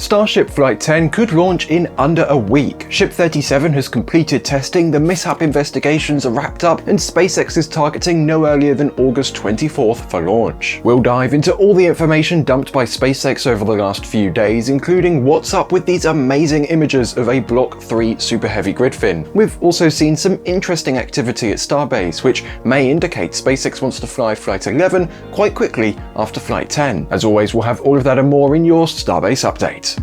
Starship Flight 10 could launch in under a week. Ship 37 has completed testing, the mishap investigations are wrapped up, and SpaceX is targeting no earlier than August 24th for launch. We'll dive into all the information dumped by SpaceX over the last few days, including what's up with these amazing images of a Block 3 Super Heavy grid fin. We've also seen some interesting activity at Starbase, which may indicate SpaceX wants to fly Flight 11 quite quickly after Flight 10. As always, we'll have all of that and more in your Starbase update.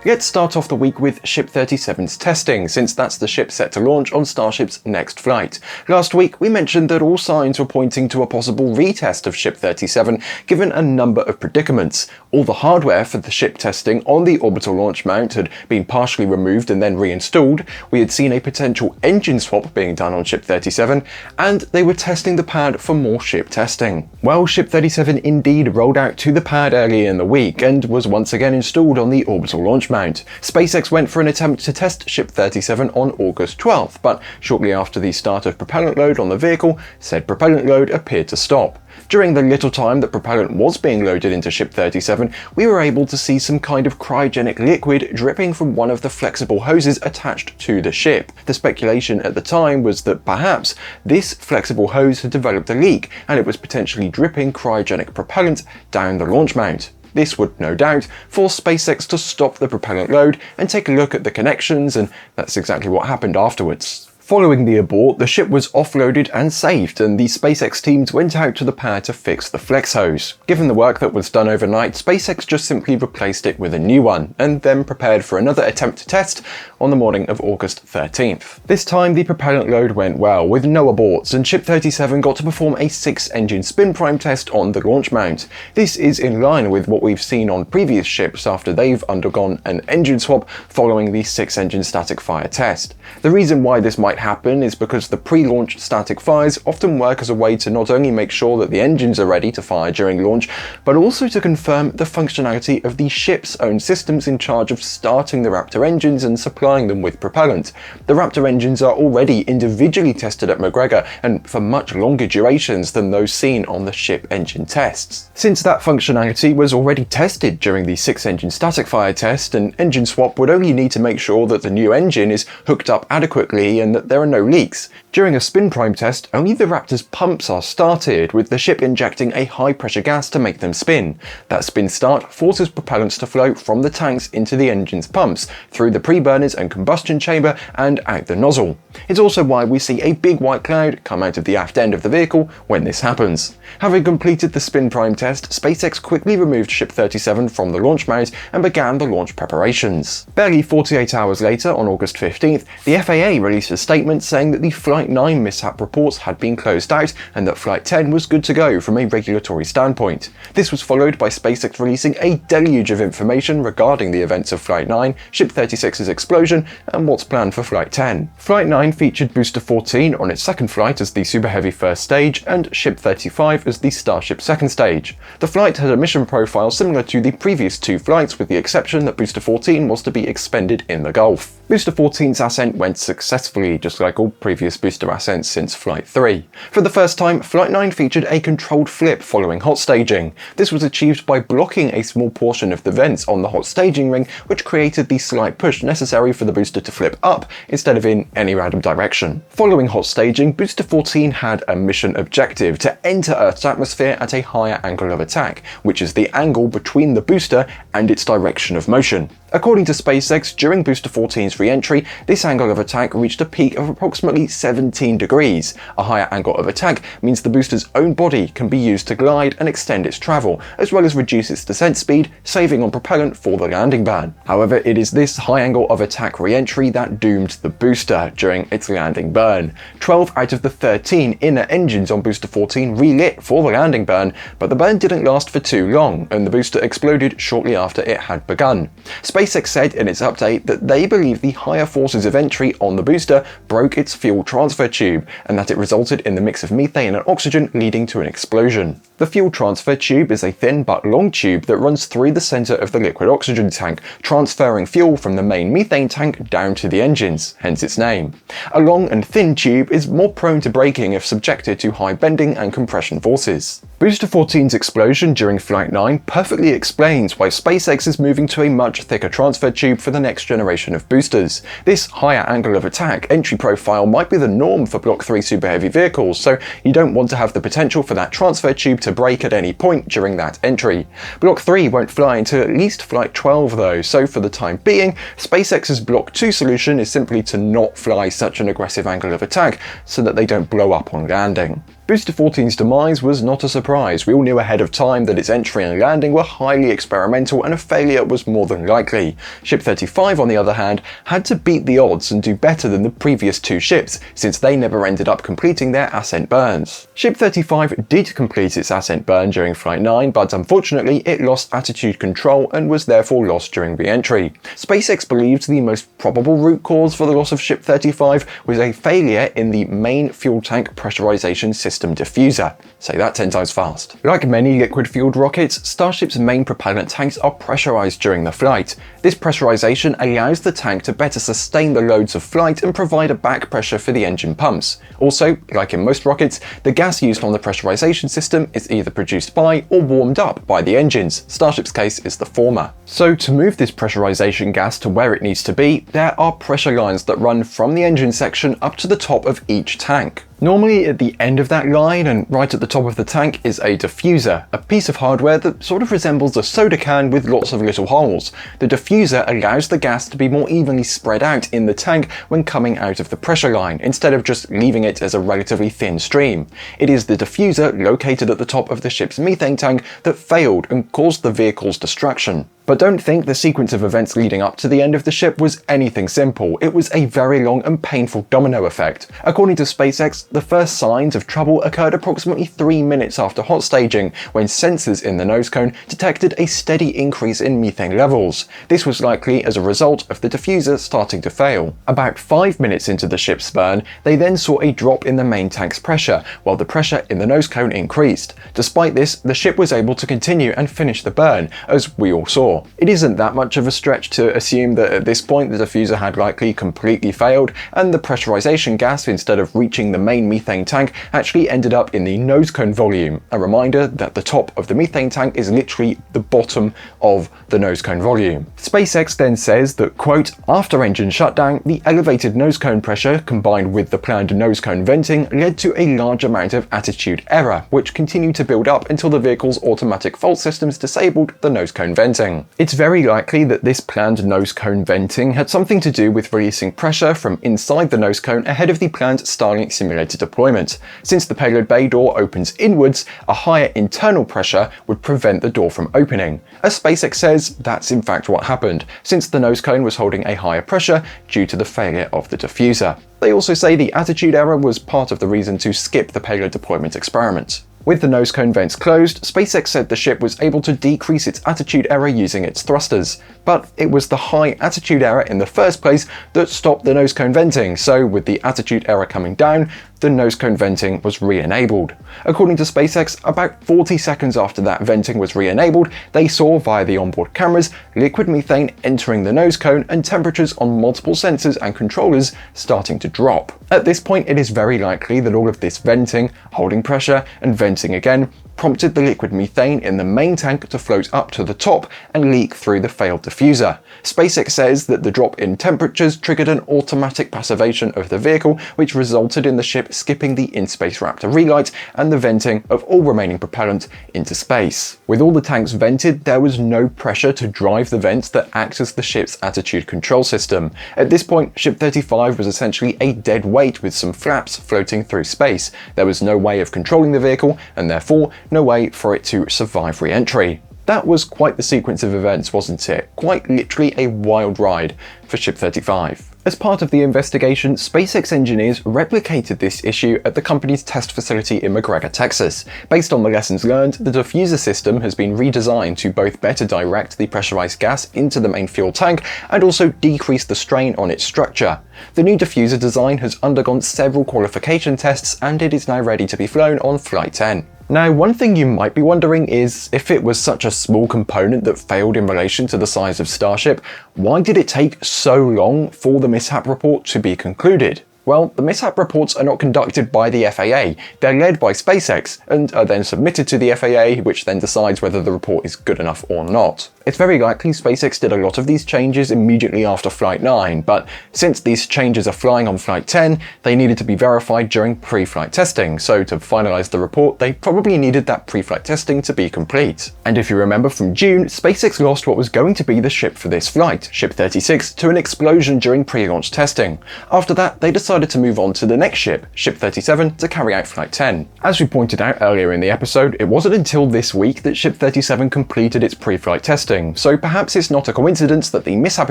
Let's start off the week with Ship 37's testing, since that's the ship set to launch on Starship's next flight. Last week, we mentioned that all signs were pointing to a possible retest of Ship 37, given a number of predicaments. All the hardware for the ship testing on the orbital launch mount had been partially removed and then reinstalled, we had seen a potential engine swap being done on Ship 37, and they were testing the pad for more ship testing. Well, Ship 37 indeed rolled out to the pad early in the week, and was once again installed on the orbital launch mount. SpaceX went for an attempt to test Ship 37 on August 12th, but shortly after the start of propellant load on the vehicle, said propellant load appeared to stop. During the little time that propellant was being loaded into Ship 37, we were able to see some kind of cryogenic liquid dripping from one of the flexible hoses attached to the ship. The speculation at the time was that perhaps this flexible hose had developed a leak, and it was potentially dripping cryogenic propellant down the launch mount. This would no doubt force SpaceX to stop the propellant load and take a look at the connections, and that's exactly what happened afterwards. Following the abort, the ship was offloaded and saved, and the SpaceX teams went out to the pad to fix the flex hose. Given the work that was done overnight, SpaceX just simply replaced it with a new one, and then prepared for another attempt to test on the morning of August 13th. This time the propellant load went well, with no aborts, and Ship 37 got to perform a 6-engine spin prime test on the launch mount. This is in line with what we've seen on previous ships after they've undergone an engine swap following the 6-engine static fire test. The reason why this might happen is because the pre-launch static fires often work as a way to not only make sure that the engines are ready to fire during launch, but also to confirm the functionality of the ship's own systems in charge of starting the Raptor engines and supplying them with propellant. The Raptor engines are already individually tested at McGregor, and for much longer durations than those seen on the ship engine tests. Since that functionality was already tested during the 6-engine static fire test, an engine swap would only need to make sure that the new engine is hooked up adequately and that there are no leaks. During a spin prime test, only the Raptor's pumps are started, with the ship injecting a high pressure gas to make them spin. That spin start forces propellants to flow from the tanks into the engine's pumps, through the pre-burners and combustion chamber, and out the nozzle. It's also why we see a big white cloud come out of the aft end of the vehicle when this happens. Having completed the spin prime test, SpaceX quickly removed Ship 37 from the launch mount and began the launch preparations. Barely 48 hours later, on August 15th, the FAA released a statement saying that the Flight 9 mishap reports had been closed out and that Flight 10 was good to go from a regulatory standpoint. This was followed by SpaceX releasing a deluge of information regarding the events of Flight 9, Ship 36's explosion, and what's planned for Flight 10. Flight 9 featured Booster 14 on its second flight as the Super Heavy first stage, and Ship 35 as the Starship second stage. The flight had a mission profile similar to the previous two flights, with the exception that Booster 14 was to be expended in the Gulf. Booster 14's ascent went successfully, just like all previous booster ascents since Flight 3. For the first time, Flight 9 featured a controlled flip following hot staging. This was achieved by blocking a small portion of the vents on the hot staging ring, which created the slight push necessary for the booster to flip up instead of in any random direction. Following hot staging, Booster 14 had a mission objective to enter Earth's atmosphere at a higher angle of attack, which is the angle between the booster and its direction of motion. According to SpaceX, during Booster 14's re-entry, this angle of attack reached a peak of approximately 17 degrees. A higher angle of attack means the booster's own body can be used to glide and extend its travel, as well as reduce its descent speed, saving on propellant for the landing burn. However, it is this high angle of attack re-entry that doomed the booster during its landing burn. 12 out of the 13 inner engines on Booster 14 relit for the landing burn, but the burn didn't last for too long, and the booster exploded shortly after it had begun. SpaceX said in its update that they believe the higher forces of entry on the booster broke its fuel transfer tube, and that it resulted in the mix of methane and oxygen leading to an explosion. The fuel transfer tube is a thin but long tube that runs through the center of the liquid oxygen tank, transferring fuel from the main methane tank down to the engines, hence its name. A long and thin tube is more prone to breaking if subjected to high bending and compression forces. Booster 14's explosion during Flight 9 perfectly explains why SpaceX is moving to a much thicker transfer tube for the next generation of boosters. This higher angle of attack entry profile might be the norm for Block 3 Super Heavy vehicles, so you don't want to have the potential for that transfer tube to break at any point during that entry. Block 3 won't fly until at least Flight 12 though, so for the time being, SpaceX's Block 2 solution is simply to not fly such an aggressive angle of attack so that they don't blow up on landing. Booster 14's demise was not a surprise. We all knew ahead of time that its entry and landing were highly experimental and a failure was more than likely. Ship 35, on the other hand, had to beat the odds and do better than the previous two ships, since they never ended up completing their ascent burns. Ship 35 did complete its ascent burn during Flight 9, but unfortunately it lost attitude control and was therefore lost during re-entry. SpaceX believed the most probable root cause for the loss of Ship 35 was a failure in the main fuel tank pressurization system diffuser. Say that 10 times fast. Like many liquid-fueled rockets, Starship's main propellant tanks are pressurized during the flight. This pressurization allows the tank to better sustain the loads of flight and provide a back pressure for the engine pumps. Also, like in most rockets, the gas used on the pressurization system is either produced by or warmed up by the engines. Starship's case is the former. So to move this pressurization gas to where it needs to be, there are pressure lines that run from the engine section up to the top of each tank. Normally at the end of that line and right at the top of the tank is a diffuser, a piece of hardware that sort of resembles a soda can with lots of little holes. The diffuser allows the gas to be more evenly spread out in the tank when coming out of the pressure line, instead of just leaving it as a relatively thin stream. It is the diffuser located at the top of the ship's methane tank that failed and caused the vehicle's destruction. But don't think the sequence of events leading up to the end of the ship was anything simple. It was a very long and painful domino effect. According to SpaceX, the first signs of trouble occurred approximately 3 minutes after hot staging, when sensors in the nose cone detected a steady increase in methane levels. This was likely as a result of the diffuser starting to fail. About 5 minutes into the ship's burn, they then saw a drop in the main tank's pressure, while the pressure in the nose cone increased. Despite this, the ship was able to continue and finish the burn, as we all saw. It isn't that much of a stretch to assume that at this point the diffuser had likely completely failed, and the pressurization gas, instead of reaching the main methane tank, actually ended up in the nose cone volume. A reminder that the top of the methane tank is literally the bottom of the nose cone volume. SpaceX then says that, quote, after engine shutdown, the elevated nose cone pressure combined with the planned nose cone venting led to a large amount of attitude error, which continued to build up until the vehicle's automatic fault systems disabled the nose cone venting. It's very likely that this planned nose cone venting had something to do with releasing pressure from inside the nose cone ahead of the planned Starlink simulator deployment. Since the payload bay door opens inwards, a higher internal pressure would prevent the door from opening. As SpaceX says, that's in fact what happened, since the nose cone was holding a higher pressure due to the failure of the diffuser. They also say the attitude error was part of the reason to skip the payload deployment experiment. With the nose cone vents closed, SpaceX said the ship was able to decrease its attitude error using its thrusters. But it was the high attitude error in the first place that stopped the nose cone venting, so with the attitude error coming down, the nose cone venting was re-enabled. According to SpaceX, about 40 seconds after that venting was re-enabled, they saw via the onboard cameras liquid methane entering the nose cone and temperatures on multiple sensors and controllers starting to drop. At this point, it is very likely that all of this venting, holding pressure, and venting again prompted the liquid methane in the main tank to float up to the top and leak through the failed diffuser. SpaceX says that the drop in temperatures triggered an automatic passivation of the vehicle, which resulted in the ship skipping the in-space Raptor relight and the venting of all remaining propellant into space. With all the tanks vented, there was no pressure to drive the vents that act as the ship's attitude control system. At this point, Ship 35 was essentially a dead weight with some flaps floating through space. There was no way of controlling the vehicle, and therefore no way for it to survive re-entry. That was quite the sequence of events, wasn't it? Quite literally a wild ride for Ship 35. As part of the investigation, SpaceX engineers replicated this issue at the company's test facility in McGregor, Texas. Based on the lessons learned, the diffuser system has been redesigned to both better direct the pressurized gas into the main fuel tank and also decrease the strain on its structure. The new diffuser design has undergone several qualification tests and it is now ready to be flown on Flight 10. Now, one thing you might be wondering is, if it was such a small component that failed in relation to the size of Starship, why did it take so long for the mishap report to be concluded? Well, the mishap reports are not conducted by the FAA, they're led by SpaceX and are then submitted to the FAA, which then decides whether the report is good enough or not. It's very likely SpaceX did a lot of these changes immediately after Flight 9, but since these changes are flying on Flight 10, they needed to be verified during pre-flight testing, so to finalize the report, they probably needed that pre-flight testing to be complete. And if you remember from June, SpaceX lost what was going to be the ship for this flight, Ship 36, to an explosion during pre-launch testing. After that, they decided to move on to the next ship, Ship 37, to carry out Flight 10. As we pointed out earlier in the episode, it wasn't until this week that Ship 37 completed its pre-flight testing, so perhaps it's not a coincidence that the mishap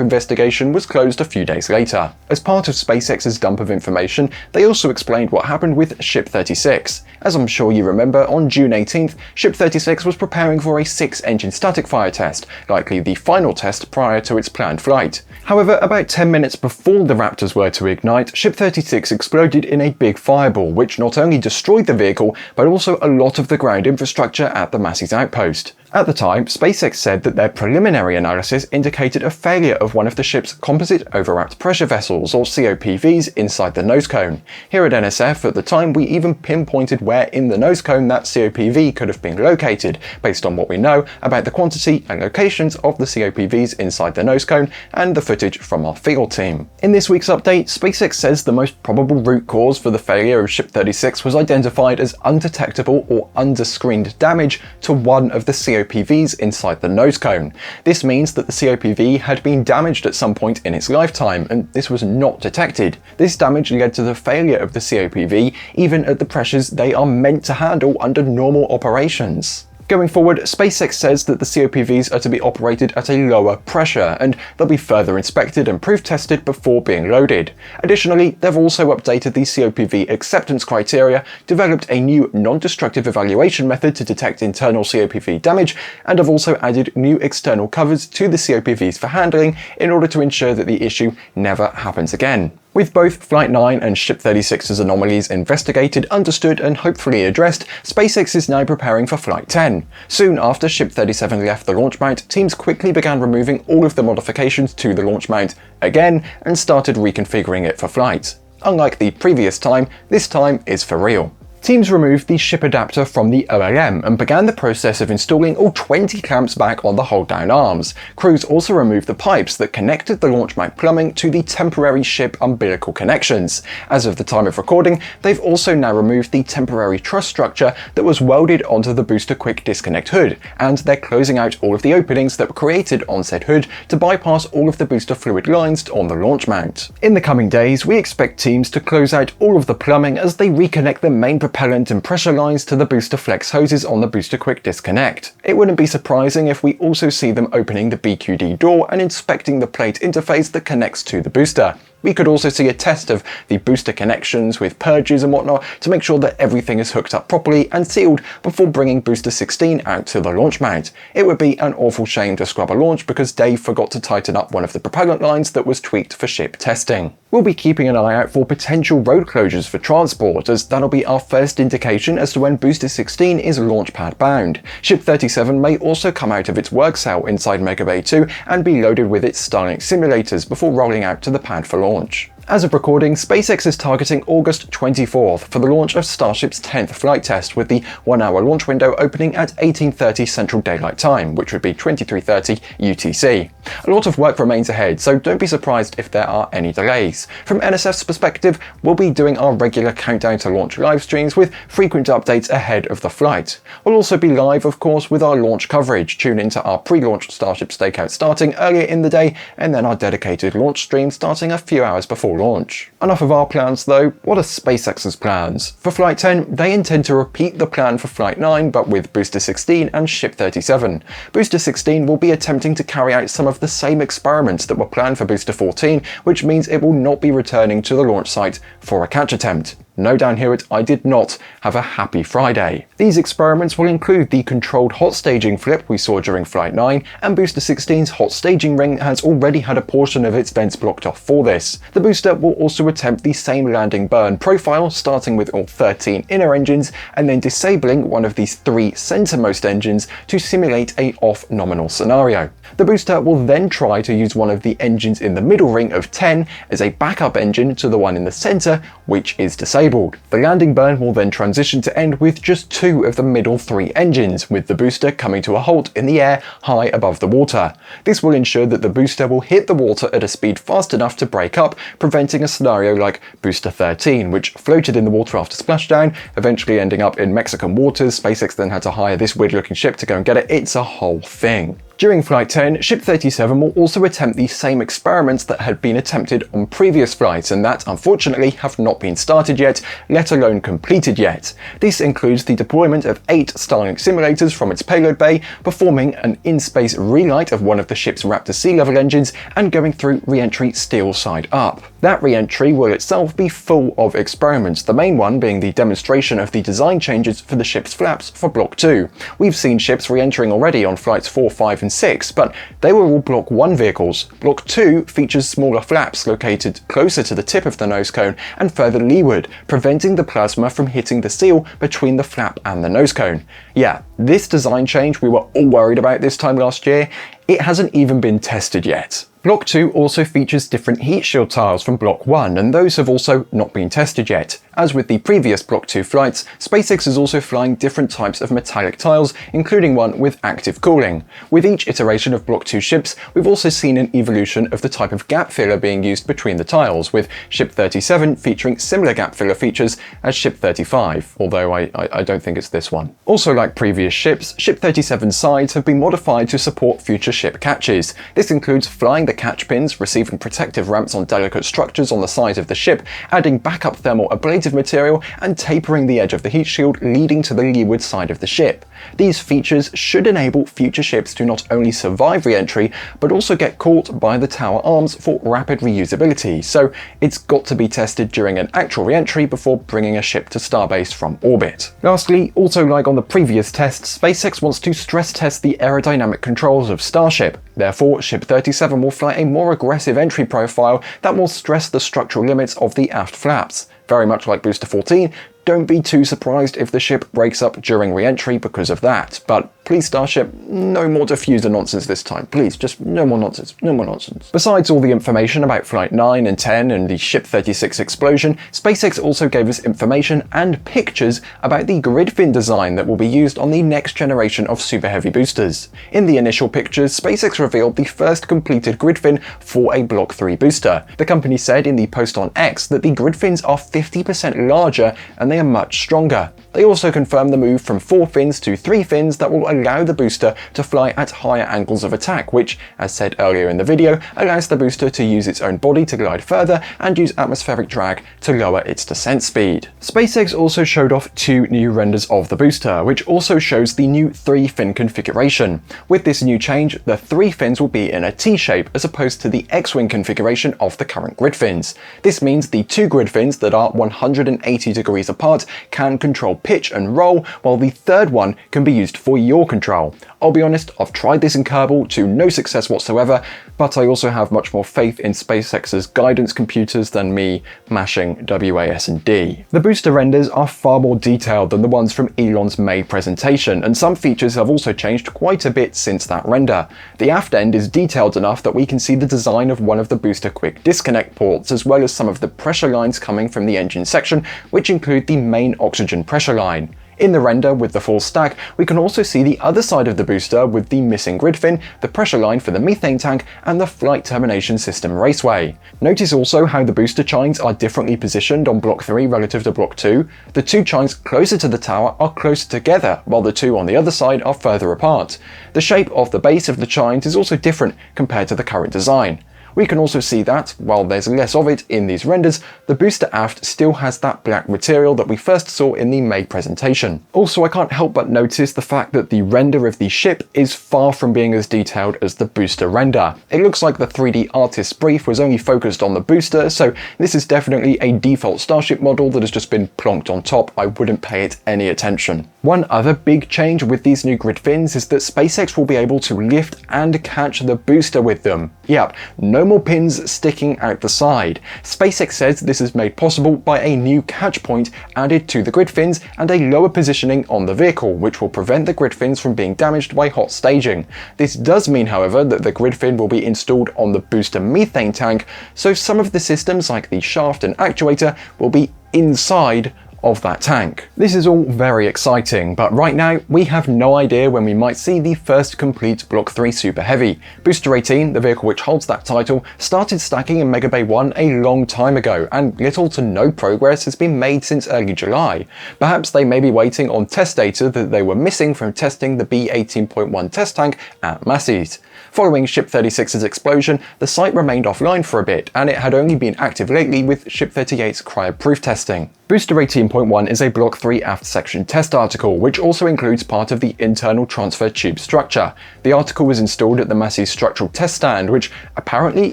investigation was closed a few days later. As part of SpaceX's dump of information, they also explained what happened with Ship 36. As I'm sure you remember, on June 18th, Ship 36 was preparing for a 6-engine static fire test, likely the final test prior to its planned flight. However, about 10 minutes before the Raptors were to ignite, Ship 36 exploded in a big fireball, which not only destroyed the vehicle, but also a lot of the ground infrastructure at the Massey's outpost. At the time, SpaceX said that their preliminary analysis indicated a failure of one of the ship's composite overwrapped pressure vessels, or COPVs, inside the nose cone. Here at NSF, at the time, we even pinpointed where in the nose cone that COPV could have been located, based on what we know about the quantity and locations of the COPVs inside the nose cone and the footage from our field team. In this week's update, SpaceX says the most probable root cause for the failure of Ship 36 was identified as undetectable or underscreened damage to one of the COPVs inside the nose cone. This means that the COPV had been damaged at some point in its lifetime, and this was not detected. This damage led to the failure of the COPV, even at the pressures they are meant to handle under normal operations. Going forward, SpaceX says that the COPVs are to be operated at a lower pressure, and they'll be further inspected and proof tested before being loaded. Additionally, they've also updated the COPV acceptance criteria, developed a new non-destructive evaluation method to detect internal COPV damage, and have also added new external covers to the COPVs for handling in order to ensure that the issue never happens again. With both Flight 9 and Ship 36's anomalies investigated, understood and hopefully addressed, SpaceX is now preparing for Flight 10. Soon after Ship 37 left the launch mount, teams quickly began removing all of the modifications to the launch mount again and started reconfiguring it for flight. Unlike the previous time, this time is for real. Teams removed the ship adapter from the OLM and began the process of installing all 20 clamps back on the hold-down arms. Crews also removed the pipes that connected the launch mount plumbing to the temporary ship umbilical connections. As of the time of recording, they've also now removed the temporary truss structure that was welded onto the booster quick disconnect hood, and they're closing out all of the openings that were created on said hood to bypass all of the booster fluid lines on the launch mount. In the coming days, we expect teams to close out all of the plumbing as they reconnect the main propellant and pressure lines to the booster flex hoses on the booster quick disconnect. It wouldn't be surprising if we also see them opening the BQD door and inspecting the plate interface that connects to the booster. We could also see a test of the booster connections with purges and whatnot to make sure that everything is hooked up properly and sealed before bringing booster 16 out to the launch mount. It would be an awful shame to scrub a launch because Dave forgot to tighten up one of the propellant lines that was tweaked for ship testing. We'll be keeping an eye out for potential road closures for transport, as that'll be our first indication as to when booster 16 is launch pad bound. Ship 37 may also come out of its work cell inside Mega Bay 2 and be loaded with its Starlink simulators before rolling out to the pad for launch. As of recording, SpaceX is targeting August 24th for the launch of Starship's 10th flight test, with the 1-hour launch window opening at 18:30 Central Daylight Time, which would be 23:30 UTC. A lot of work remains ahead, so don't be surprised if there are any delays. From NSF's perspective, we'll be doing our regular countdown to launch live streams with frequent updates ahead of the flight. We'll also be live, of course, with our launch coverage. Tune into our pre-launch Starship stakeout starting earlier in the day, and then our dedicated launch stream starting a few hours before launch. Enough of our plans though, what are SpaceX's plans? For Flight 10, they intend to repeat the plan for Flight 9 but with Booster 16 and Ship 37. Booster 16 will be attempting to carry out some of the same experiments that were planned for Booster 14, which means it will not be returning to the launch site for a catch attempt. No, down here I did not have a happy Friday. These experiments will include the controlled hot staging flip we saw during Flight 9, and Booster 16's hot staging ring has already had a portion of its vents blocked off for this. The booster will also attempt the same landing burn profile, starting with all 13 inner engines and then disabling one of these 3 centermost engines to simulate a off-nominal scenario. The booster will then try to use one of the engines in the middle ring of 10 as a backup engine to the one in the center, which is disabled. The landing burn will then transition to end with just 2 of the middle 3 engines, with the booster coming to a halt in the air high above the water. This will ensure that the booster will hit the water at a speed fast enough to break up, preventing a scenario like Booster 13, which floated in the water after splashdown, eventually ending up in Mexican waters. SpaceX then had to hire this weird-looking ship to go and get it. It's a whole thing. During Flight 10, Ship 37 will also attempt the same experiments that had been attempted on previous flights and that, unfortunately, have not been started yet, let alone completed yet. This includes the deployment of 8 Starlink simulators from its payload bay, performing an in-space relight of one of the ship's Raptor sea-level engines, and going through re-entry steel side up. That re-entry will itself be full of experiments, the main one being the demonstration of the design changes for the ship's flaps for Block 2. We've seen ships re-entering already on Flights 4, 5 and 6, but they were all Block 1 vehicles. Block 2 features smaller flaps located closer to the tip of the nose cone and further leeward, preventing the plasma from hitting the seal between the flap and the nose cone. Yeah, this design change we were all worried about this time last year, it hasn't even been tested yet. Block 2 also features different heat shield tiles from Block 1, and those have also not been tested yet. As with the previous Block 2 flights, SpaceX is also flying different types of metallic tiles, including one with active cooling. With each iteration of Block 2 ships, we've also seen an evolution of the type of gap filler being used between the tiles, with Ship 37 featuring similar gap filler features as Ship 35, although I don't think it's this one. Also, like previous ships, Ship 37's sides have been modified to support future ship catches. This includes flying the catch pins, receiving protective ramps on delicate structures on the side of the ship, adding backup thermal ablative material, and tapering the edge of the heat shield leading to the leeward side of the ship. These features should enable future ships to not only survive re-entry, but also get caught by the tower arms for rapid reusability, so it's got to be tested during an actual re-entry before bringing a ship to Starbase from orbit. Lastly, also like on the previous tests, SpaceX wants to stress test the aerodynamic controls of Starship. Therefore, Ship 37 will fly a more aggressive entry profile that will stress the structural limits of the aft flaps. Very much like Booster 14, don't be too surprised if the ship breaks up during re-entry because of that. But please, Starship, no more diffuser nonsense this time. Please, just no more nonsense, no more nonsense. Besides all the information about Flight 9 and 10 and the Ship 36 explosion, SpaceX also gave us information and pictures about the grid fin design that will be used on the next generation of Super Heavy boosters. In the initial pictures, SpaceX revealed the first completed grid fin for a Block 3 booster. The company said in the post on X that the grid fins are 50% larger and they are much stronger. They also confirmed the move from 4 fins to 3 fins that will allow the booster to fly at higher angles of attack, which, as said earlier in the video, allows the booster to use its own body to glide further and use atmospheric drag to lower its descent speed. SpaceX also showed off 2 new renders of the booster, which also shows the new 3-fin configuration. With this new change, the 3 fins will be in a T-shape as opposed to the X-wing configuration of the current grid fins. This means the 2 grid fins that are 180 degrees apart can control pitch and roll, while the third one can be used for yaw control. I'll be honest, I've tried this in Kerbal to no success whatsoever, but I also have much more faith in SpaceX's guidance computers than me mashing WAS and D. The booster renders are far more detailed than the ones from Elon's May presentation, and some features have also changed quite a bit since that render. The aft end is detailed enough that we can see the design of one of the booster quick disconnect ports, as well as some of the pressure lines coming from the engine section, which include the main oxygen pressure line. In the render with the full stack, we can also see the other side of the booster with the missing grid fin, the pressure line for the methane tank, and the flight termination system raceway. Notice also how the booster chines are differently positioned on Block 3 relative to Block 2. The 2 chines closer to the tower are closer together, while the 2 on the other side are further apart. The shape of the base of the chines is also different compared to the current design. We can also see that, while there's less of it in these renders, the booster aft still has that black material that we first saw in the May presentation. Also, I can't help but notice the fact that the render of the ship is far from being as detailed as the booster render. It looks like the 3D artist's brief was only focused on the booster, so this is definitely a default Starship model that has just been plonked on top. I wouldn't pay it any attention. One other big change with these new grid fins is that SpaceX will be able to lift and catch the booster with them. Yep, no more pins sticking out the side. SpaceX says this is made possible by a new catch point added to the grid fins and a lower positioning on the vehicle, which will prevent the grid fins from being damaged by hot staging. This does mean, however, that the grid fin will be installed on the booster methane tank, so some of the systems like the shaft and actuator will be inside of that tank. This is all very exciting, but right now we have no idea when we might see the first complete Block 3 Super Heavy. Booster 18, the vehicle which holds that title, started stacking in Mega Bay 1 a long time ago, and little to no progress has been made since early July. Perhaps they may be waiting on test data that they were missing from testing the B18.1 test tank at Massey's. Following Ship 36's explosion, the site remained offline for a bit, and it had only been active lately with Ship 38's cryo-proof testing. Booster 18.1 is a Block 3 aft section test article, which also includes part of the internal transfer tube structure. The article was installed at the Massey's structural test stand, which apparently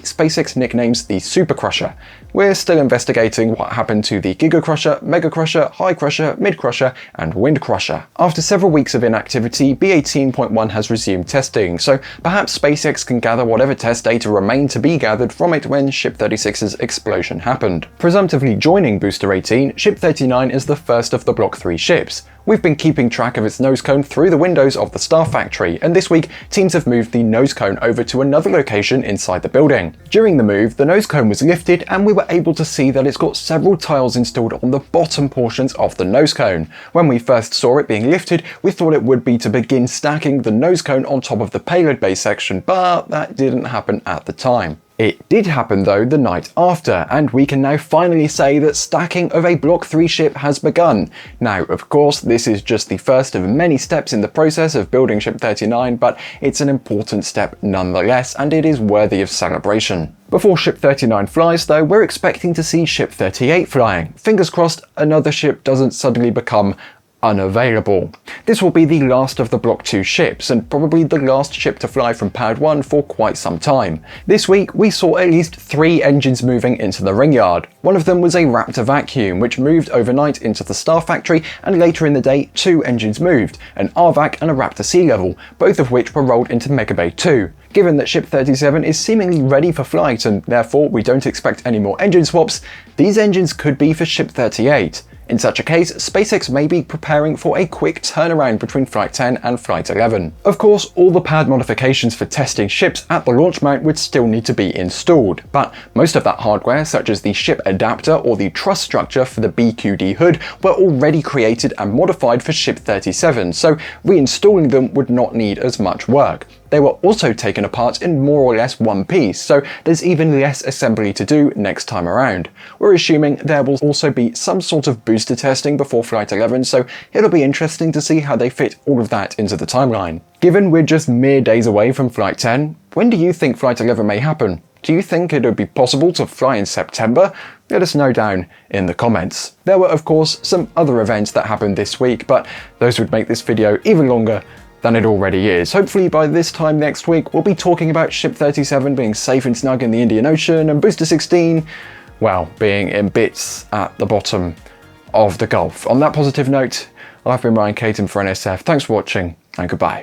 SpaceX nicknames the Super Crusher. We're still investigating what happened to the Giga Crusher, Mega Crusher, High Crusher, Mid Crusher, and Wind Crusher. After several weeks of inactivity, B18.1 has resumed testing, so perhaps SpaceX can gather whatever test data remained to be gathered from it when Ship 36's explosion happened. Presumptively joining Booster 18, Ship 39 is the first of the Block 3 ships. We've been keeping track of its nose cone through the windows of the Star Factory, and this week teams have moved the nose cone over to another location inside the building. During the move, the nose cone was lifted and we were able to see that it's got several tiles installed on the bottom portions of the nose cone. When we first saw it being lifted, we thought it would be to begin stacking the nose cone on top of the payload bay section, but that didn't happen at the time. It did happen though the night after, and we can now finally say that stacking of a Block 3 ship has begun. Now, of course, this is just the first of many steps in the process of building Ship 39, but it's an important step nonetheless, and it is worthy of celebration. Before Ship 39 flies though, we're expecting to see Ship 38 flying. Fingers crossed another ship doesn't suddenly become unavailable. This will be the last of the Block 2 ships, and probably the last ship to fly from Pad 1 for quite some time. This week we saw at least 3 engines moving into the ring yard. One of them was a Raptor vacuum, which moved overnight into the Star Factory, and later in the day 2 engines moved, an RVAC and a Raptor Sea Level, both of which were rolled into Mega Bay 2. Given that Ship 37 is seemingly ready for flight, and therefore we don't expect any more engine swaps, these engines could be for Ship 38. In such a case, SpaceX may be preparing for a quick turnaround between Flight 10 and Flight 11. Of course, all the pad modifications for testing ships at the launch mount would still need to be installed, but most of that hardware, such as the ship adapter or the truss structure for the BQD hood, were already created and modified for Ship 37, so reinstalling them would not need as much work. They were also taken apart in more or less one piece, so there's even less assembly to do next time around. We're assuming there will also be some sort of booster testing before Flight 11, so it'll be interesting to see how they fit all of that into the timeline. Given we're just mere days away from Flight 10, when do you think Flight 11 may happen? Do you think it would be possible to fly in September? Let us know down in the comments. There were of course some other events that happened this week, but those would make this video even longer than it already is. Hopefully by this time next week we'll be talking about Ship 37 being safe and snug in the Indian Ocean and Booster 16, well, being in bits at the bottom of the Gulf. On that positive note, I've been Caton for NSF. Thanks for watching and goodbye.